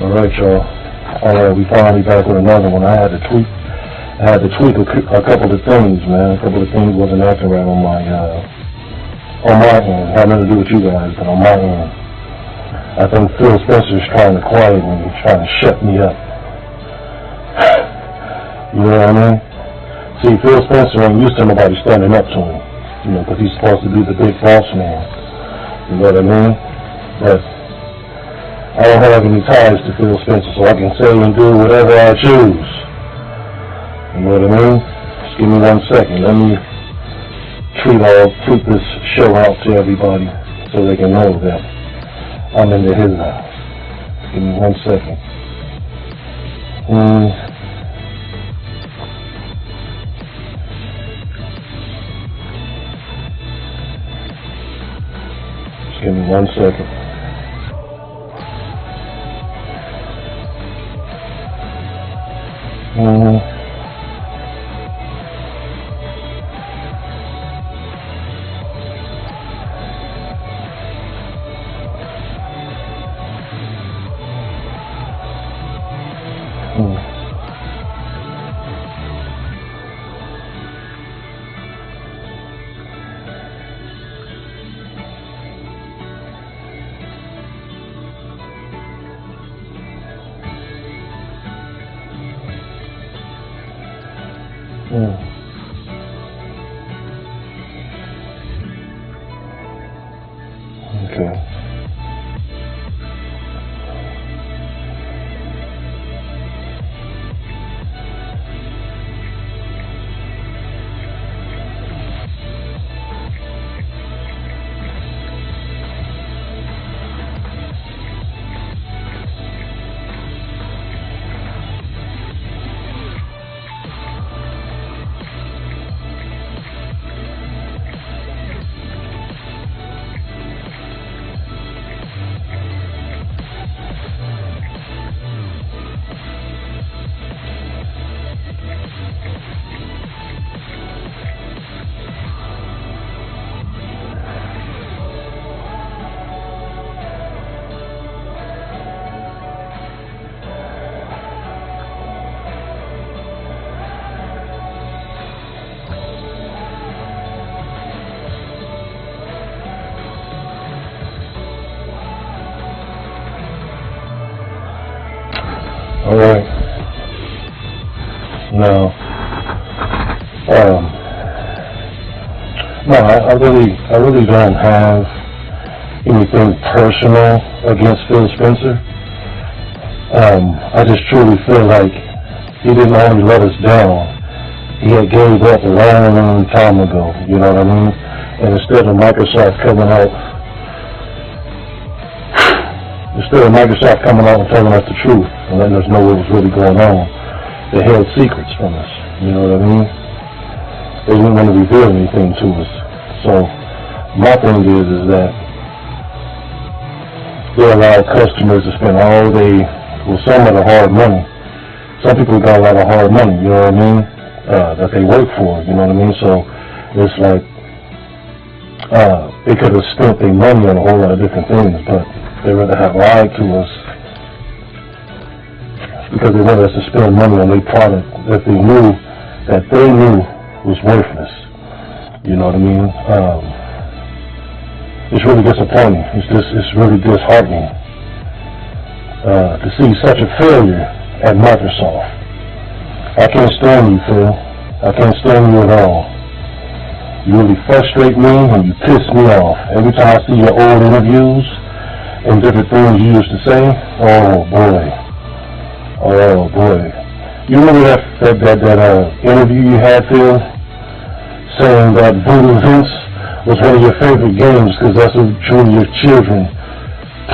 Alright, y'all. Alright, we finally back with another one. I had to tweak a couple of things, man. A couple of things wasn't acting right on my end. Had nothing to do with you guys, but on my end. I think Phil Spencer's trying to quiet me. He's trying to shut me up. You know what I mean? See, Phil Spencer ain't used to nobody standing up to him. You know, because he's supposed to be the big boss man. You know what I mean? But I don't have any ties to Phil Spencer, so I can say and do whatever I choose. You know what I mean? Just give me 1 second. Let me tweet this show out to everybody so they can know that I'm into his house. Give me 1 second. Just give me 1 second. Okay. All right. No. No, I really don't have anything personal against Phil Spencer. I just truly feel like he didn't only let us down. He had gave up a long time ago. You know what I mean? And instead of Microsoft coming out and telling us the truth and letting us know what was really going on, they held secrets from us. You know what I mean? They didn't want to reveal anything to us. So my thing is that they allow customers to spend all day with some of the hard money. Some people got a lot of hard money, you know what I mean, that they work for, you know what I mean? So it's like they could have spent their money on a whole lot of different things, but they rather have lied to us because they wanted us to spend money on their product that they knew was worthless. You know what I mean? It's really disappointing. It's really disheartening to see such a failure at Microsoft. I can't stand you, Phil. I can't stand you at all. You really frustrate me and you piss me off. Every time I see your old interviews and different things you used to say, oh boy. You remember that interview you had, Phil, saying that Voodoo Vince was one of your favorite games because that's what your children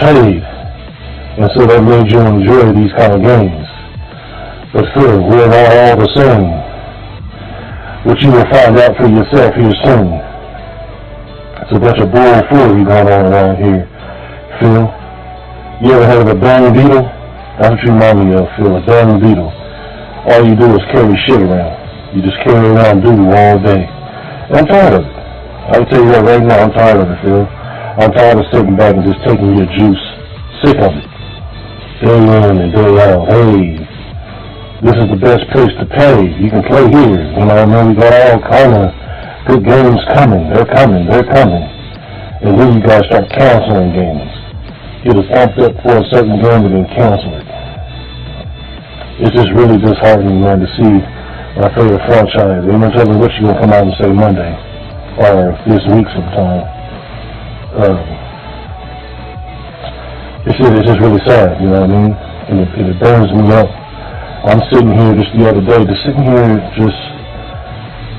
played, and so that made you enjoy these kind of games. But Phil, we're not all the same, which you will find out for yourself here soon. It's a bunch of bull-foolery going on around here, Phil. You ever heard of a dung beetle? That's what you remind me of, Phil, a dung beetle. All you do is carry shit around. You just carry around doo-doo all day. And I'm tired of it. I'll tell you what, right now, I'm tired of it, Phil. I'm tired of sitting back and just taking your juice. Sick of it. day in and day out. Hey, this is the best place to play. You can play here. You know what I mean? We got all kind of good games coming. They're coming. And then you guys start canceling games. Get us amped up for a certain game and then cancel it. It's just really disheartening, man, to see my favorite franchise. They don't tell me what you're going to come out and say Monday or this week sometime. It's just really sad, you know what I mean? And it burns me up. I'm sitting here just the other day, just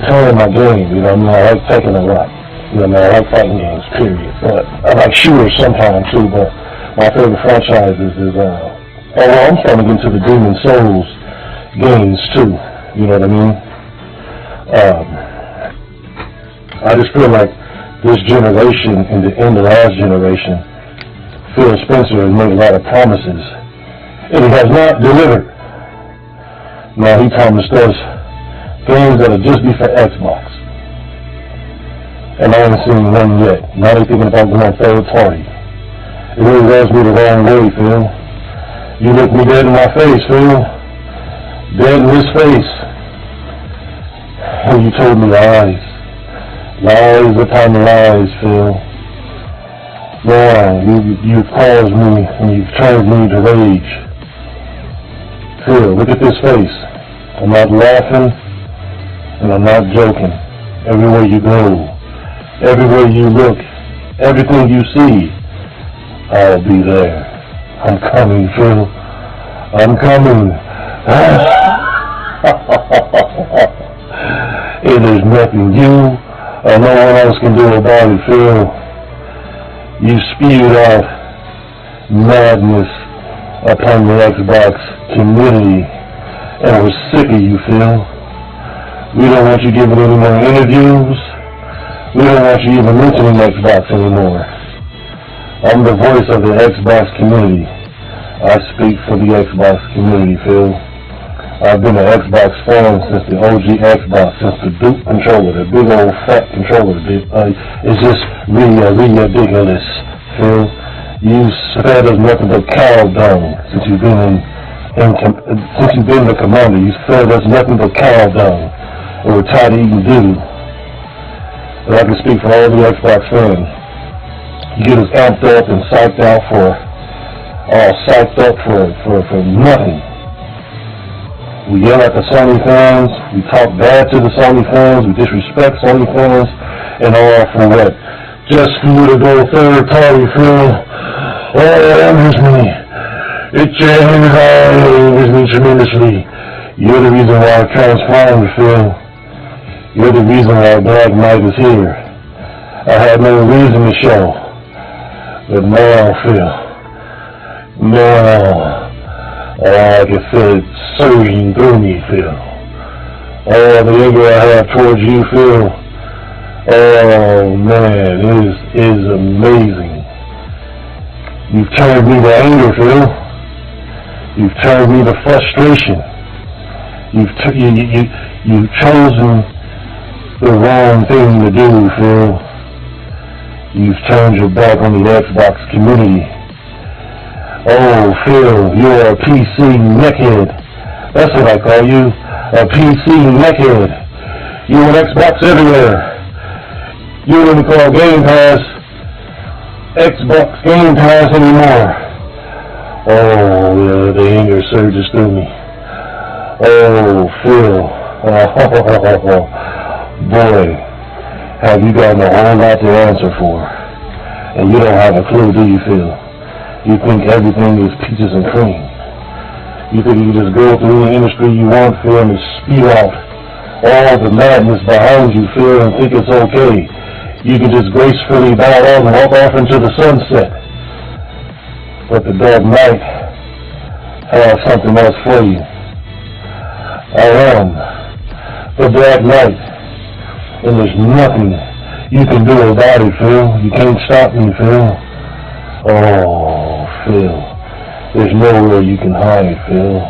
playing my game, you know what I mean? I like taking a lot. You know what I mean? I like fighting games, period. But I like shooters sometimes too, but my favorite franchises is, I'm starting to get into the Demon Souls games too, you know what I mean? I just feel like this generation and the end of last generation, Phil Spencer has made a lot of promises, and he has not delivered. Now, he promised us games that'll just be for Xbox. And I haven't seen one yet. Now they're thinking about going third party. It really rubs me the wrong way, Phil. You look me dead in my face, Phil. Dead in his face. And you told me lies. Lies upon lies, Phil. Now, you've caused me and you've turned me to rage. Phil, look at this face. I'm not laughing and I'm not joking. Everywhere you go, everywhere you look, everything you see, I'll be there. I'm coming, Phil. I'm coming. And there's nothing you or no one else can do about it, Phil. You spewed out madness upon the Xbox community, and we're sick of you, Phil. We don't want you giving any more interviews. We don't want you even mentioning Xbox anymore. I'm the voice of the Xbox community. I speak for the Xbox community, Phil. I've been an Xbox fan since the OG Xbox, since the Duke controller, the big old fat controller. It's just really ridiculous, Phil. You fed us nothing but cow dung since you've been the commander. You fed us nothing but cow dung, and we're tired of eating doo. But I can speak for all the Xbox fans. You get us amped up and psyched up for nothing. We yell at the Sony fans, we talk bad to the Sony fans, we disrespect Sony fans, and all for what? Just for you to go third party, Phil. Oh, that angers me. It angers me tremendously. You're the reason why I transformed, Phil. You're the reason why Black Knight is here. I had no reason to show. But now, Phil, now, I can feel it surging through me, Phil. Oh, the anger I have towards you, Phil. Oh, man, it is amazing. You've turned me to anger, Phil. You've turned me to frustration. You've chosen the wrong thing to do, Phil. You've turned your back on the Xbox community. Oh, Phil, you're a PC neckhead. That's what I call you, a PC neckhead. You want Xbox everywhere. You don't even call Game Pass Xbox Game Pass anymore. Oh, the anger surges through me. Oh, Phil. Oh, boy, have you gotten a whole lot to answer for. And you don't have a clue, do you, Phil? You think everything is peaches and cream. You think you can just go through the industry you want, Phil, and spew out all the madness behind you, Phil, and think it's okay. You can just gracefully bow out and walk off into the sunset. But the Dark Knight has something else for you. I am the Dark Knight, and there's nothing you can do about it, Phil. You can't stop me, Phil. Oh, Phil, there's nowhere you can hide, Phil.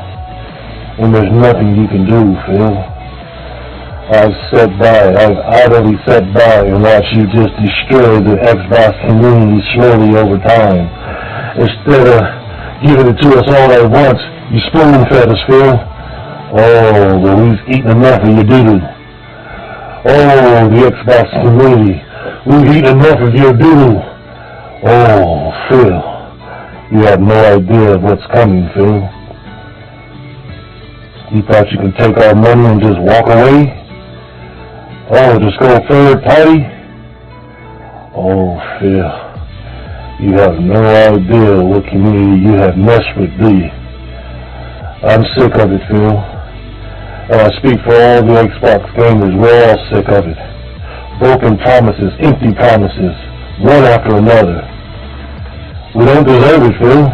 And there's nothing you can do, Phil. I've idly sat by and watched you just destroy the Xbox community slowly over time. Instead of giving it to us all at once. You spoon-fed us, Phil. Oh, but we've eaten enough of your doo-doo. Oh, the Xbox community. We've eaten enough of your doo-doo. Oh, Phil. You have no idea of what's coming, Phil. You thought you could take our money and just walk away? Oh, just go third party? Oh, Phil. You have no idea what community you have messed with, do you? I'm sick of it, Phil. And I speak for all the Xbox gamers. We're all sick of it. Broken promises, empty promises, one after another. We don't deserve it, Phil.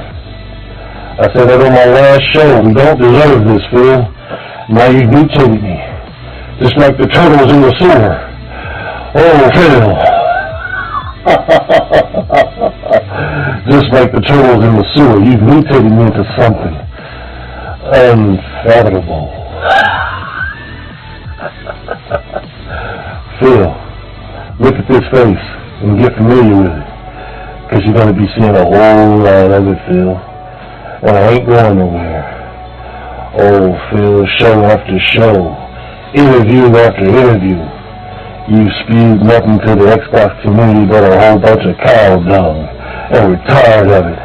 I said that on my last show. We don't deserve this, Phil. Now you've mutated me. Just like the turtles in the sewer. Oh, Phil. Just like the turtles in the sewer. You've mutated me into something unfathomable. Phil, look at this face and get familiar with it. Because you're going to be seeing a whole lot of it, Phil. And I ain't going nowhere. Oh, Phil, show after show, interview after interview, you spewed nothing to the Xbox community but a whole bunch of cow dung, and we're tired of it.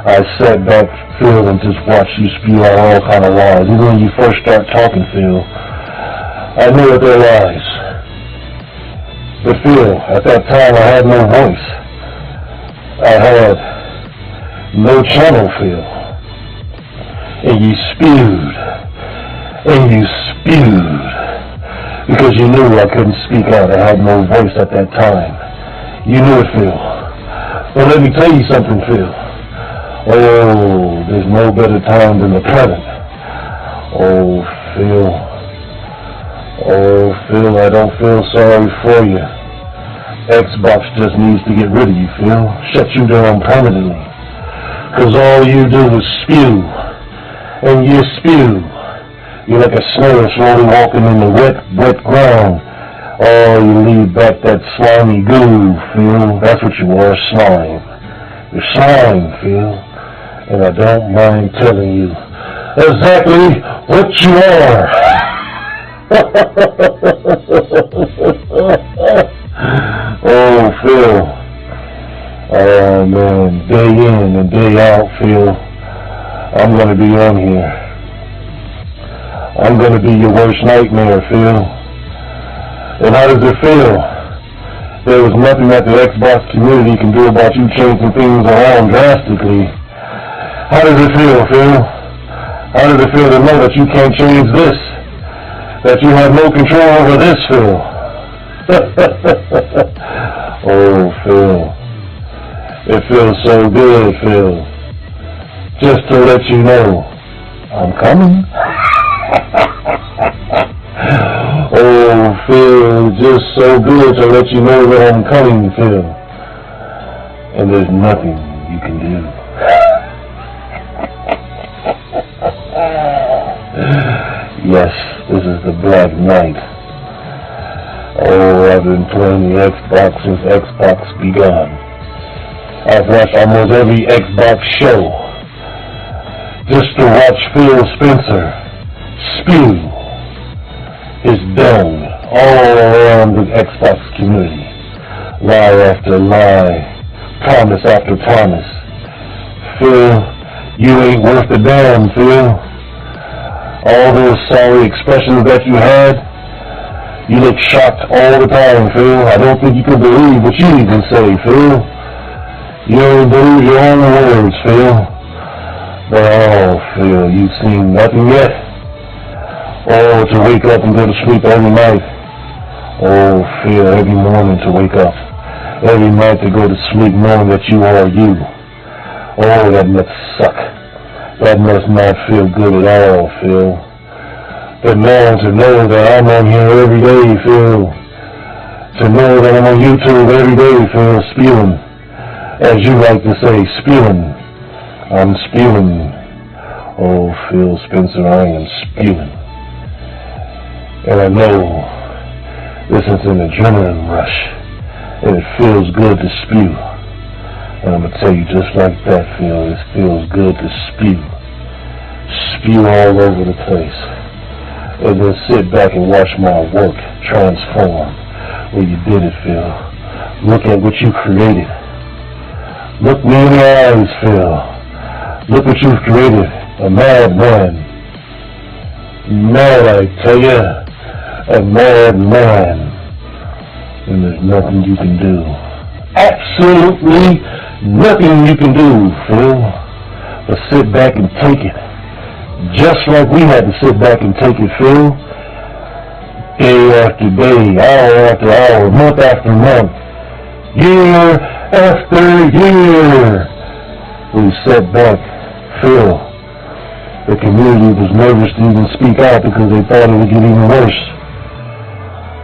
I sat back, Phil, and just watched you spew out all kind of lies. Even when you first start talking, Phil, I knew that they're lies. But Phil, at that time I had no voice. I had no channel, Phil. And you spewed. And you spewed. Because you knew I couldn't speak out. I had no voice at that time. You knew it, Phil. Well, let me tell you something, Phil. Oh, there's no better time than the present. Oh, Phil. Oh, Phil, I don't feel sorry for you. Xbox just needs to get rid of you, Phil. Shut you down permanently. Because all you do is spew. And you spew. You're like a snail slowly walking in the wet ground. Oh, you leave back that slimy goo, Phil. That's what you are, slime. You're slime, Phil. And I don't mind telling you exactly what you are. Oh, Phil. Oh, man. Day in and day out, Phil. I'm going to be on here. I'm going to be your worst nightmare, Phil. And how does it feel? There was nothing that the Xbox community can do about you changing things around drastically. How does it feel, Phil? How does it feel to know that you can't change this? That you have no control over this, Phil? Oh, Phil. It feels so good, Phil. Just to let you know, I'm coming. Oh, Phil, just so good to let you know that I'm coming, Phil. And there's nothing you can do. Yes, this is the Black Knight. Oh, I've been playing the Xbox since Xbox begun. I've watched almost every Xbox show just to watch Phil Spencer spew his dung all around the Xbox community. Lie after lie, promise after promise. Phil, you ain't worth a damn, Phil. All those sorry expressions that you had, you look shocked all the time, Phil. I don't think you can believe what you even say, Phil. You don't believe your own words, Phil. But oh, Phil, you've seen nothing yet. Oh, to wake up and go to sleep every night. Oh, Phil, every morning to wake up. Every night to go to sleep knowing that you are you. Oh, that must suck. That must not feel good at all, Phil. But now to know that I'm on here every day, Phil. To know that I'm on YouTube every day, Phil, spewing. As you like to say, spewing. I'm spewing. Oh, Phil Spencer, I am spewing. And I know this is an adrenaline rush. And it feels good to spew. And I'm gonna tell you, just like that, Phil, it feels good to spew. Spew all over the place. And then sit back and watch my work transform where you did it, Phil. Look at what you created. Look me in the eyes, Phil. Look what you've created. A mad man. Mad, I tell ya. A mad man. And there's nothing you can do. Absolutely nothing you can do, Phil. But sit back and take it. Just like we had to sit back and take it, Phil. Day after day, hour after hour, month after month, year after year. We sat back, Phil. The community was nervous to even speak out because they thought it would get even worse.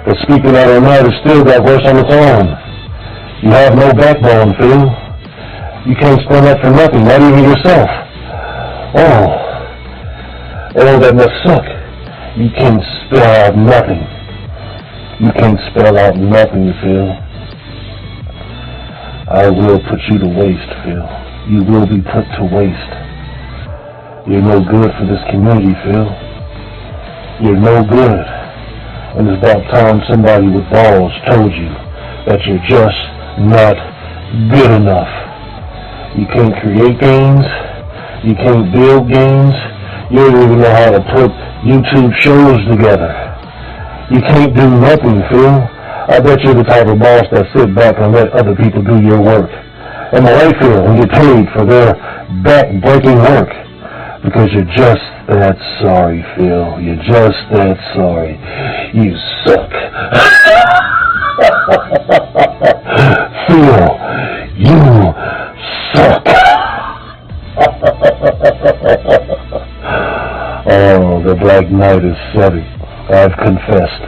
But speaking out or not, it still got worse on its own. You have no backbone, Phil. You can't stand up for nothing, not even yourself. Oh, that must suck. You can't spell out nothing. You can't spell out nothing, Phil. I will put you to waste, Phil. You will be put to waste. You're no good for this community, Phil. You're no good. And it's about time somebody with balls told you that you're just not good enough. You can't create games. You can't build games. You don't even know how to put YouTube shows together. You can't do nothing, Phil. I bet you're the type of boss that sit back and let other people do your work. Am I right, Phil? And get paid for their back-breaking work. Because you're just that sorry, Phil. You're just that sorry. You suck. Phil, you suck. Oh, the Black Knight is savvy. I've confessed.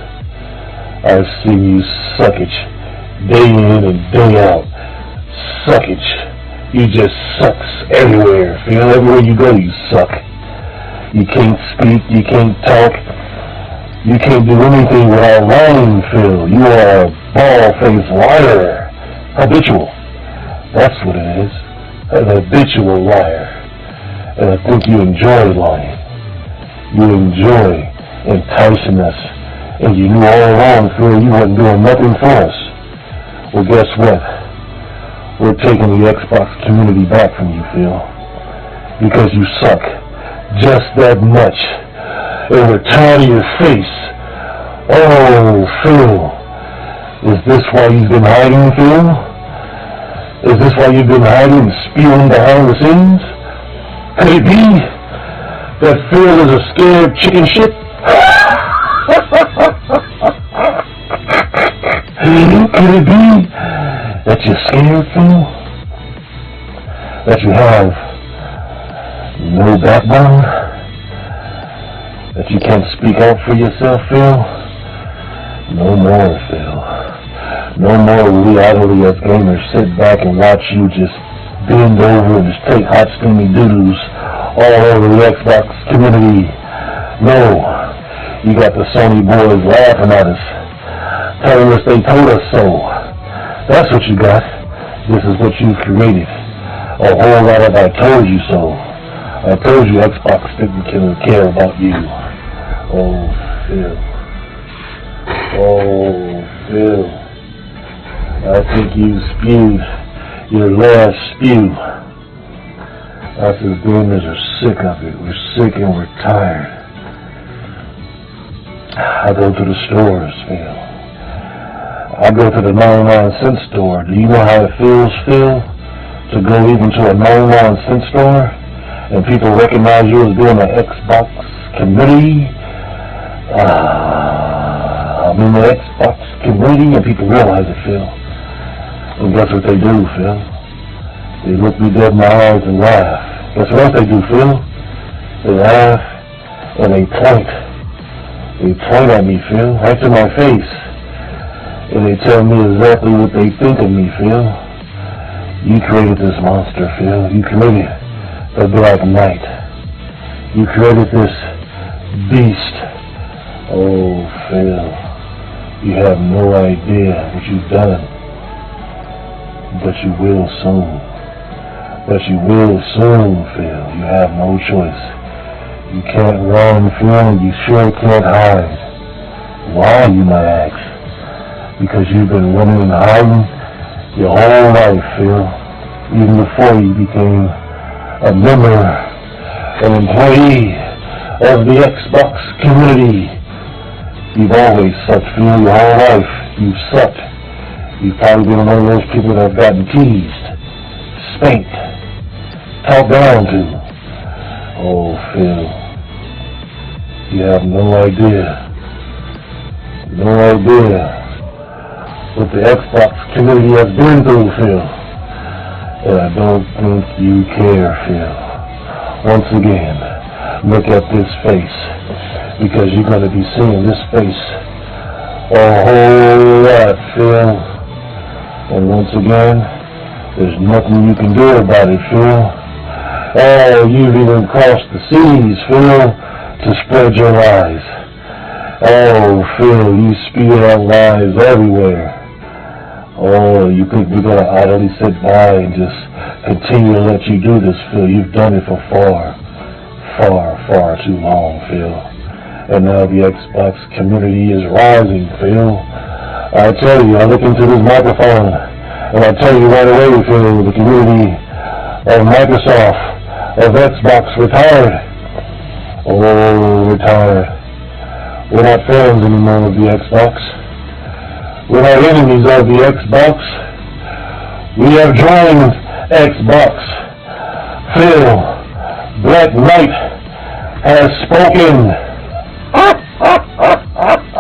I've seen you suckage, day in and day out. Suckage. You just sucks everywhere, Phil. Everywhere you go, you suck. You can't speak, you can't talk. You can't do anything without lying, Phil. You are a bald-faced liar. Habitual. That's what it is. An habitual liar. And I think you enjoy lying. You enjoy enticing us. And you knew all along, Phil, you weren't doing nothing for us. Well, guess what? We're taking the Xbox community back from you, Phil. Because you suck. Just that much. And we're tired of your face. Oh, Phil. Is this why you've been hiding, Phil? Is this why you've been hiding and spewing behind the scenes? Could it be that Phil is a scared chicken shit? Could it be that you're scared, Phil? That you have no backbone? That you can't speak out for yourself, Phil? No more, Phil. No more will we idly as gamers sit back and watch you just bend over and just take hot steamy doodles all over the Xbox community. No. You got the Sony boys laughing at us, telling us they told us so. That's what you got. This is what you've created. A whole lot of I told you so. I told you Xbox didn't care about you. Oh, Phil. Oh, Phil. I think you spewed your last spew. Us as gamers are sick of it. We're sick and we're tired. I go to the stores, Phil. I go to the 99-cent store. Do you know how it feels, Phil, to go even to a 99-cent store and people recognize you as being an Xbox community? I'm in the Xbox community and people realize it, Phil. And guess what they do, Phil? They look me dead in my eyes and laugh. Guess what else they do, Phil? They laugh and they point. They point at me, Phil, right to my face. And they tell me exactly what they think of me, Phil. You created this monster, Phil. You created the Black Knight. You created this beast. Oh, Phil. You have no idea what you've done. But you will soon. but you will soon, Phil. You have no choice. You can't run, Phil, and you sure can't hide. Why, you might ask? Because you've been running and hiding your whole life, Phil. Even before you became a member, an employee of the Xbox community. You've always sucked, Phil, your whole life. You've sucked. You've probably been one of those people that have gotten teased, spanked, talked down to. Oh, Phil, you have no idea what the Xbox community has been through, Phil. And I don't think you care, Phil. Once again, look at this face, because you're going to be seeing this face a whole lot, Phil. And once again, there's nothing you can do about it, Phil. Oh, you've even crossed the seas, Phil, to spread your lies. Oh, Phil, you spew out lies everywhere. Oh, you think we're going to idly sit by and just continue to let you do this, Phil? You've done it for far too long, Phil. And now the Xbox community is rising, Phil. I tell you, I look into this microphone, and I tell you right away, Phil, the community of Microsoft, of Xbox, retired. Oh, retired. We're not fans anymore of the Xbox. We're not enemies of the Xbox. We have joined Xbox. Phil, Black Knight has spoken.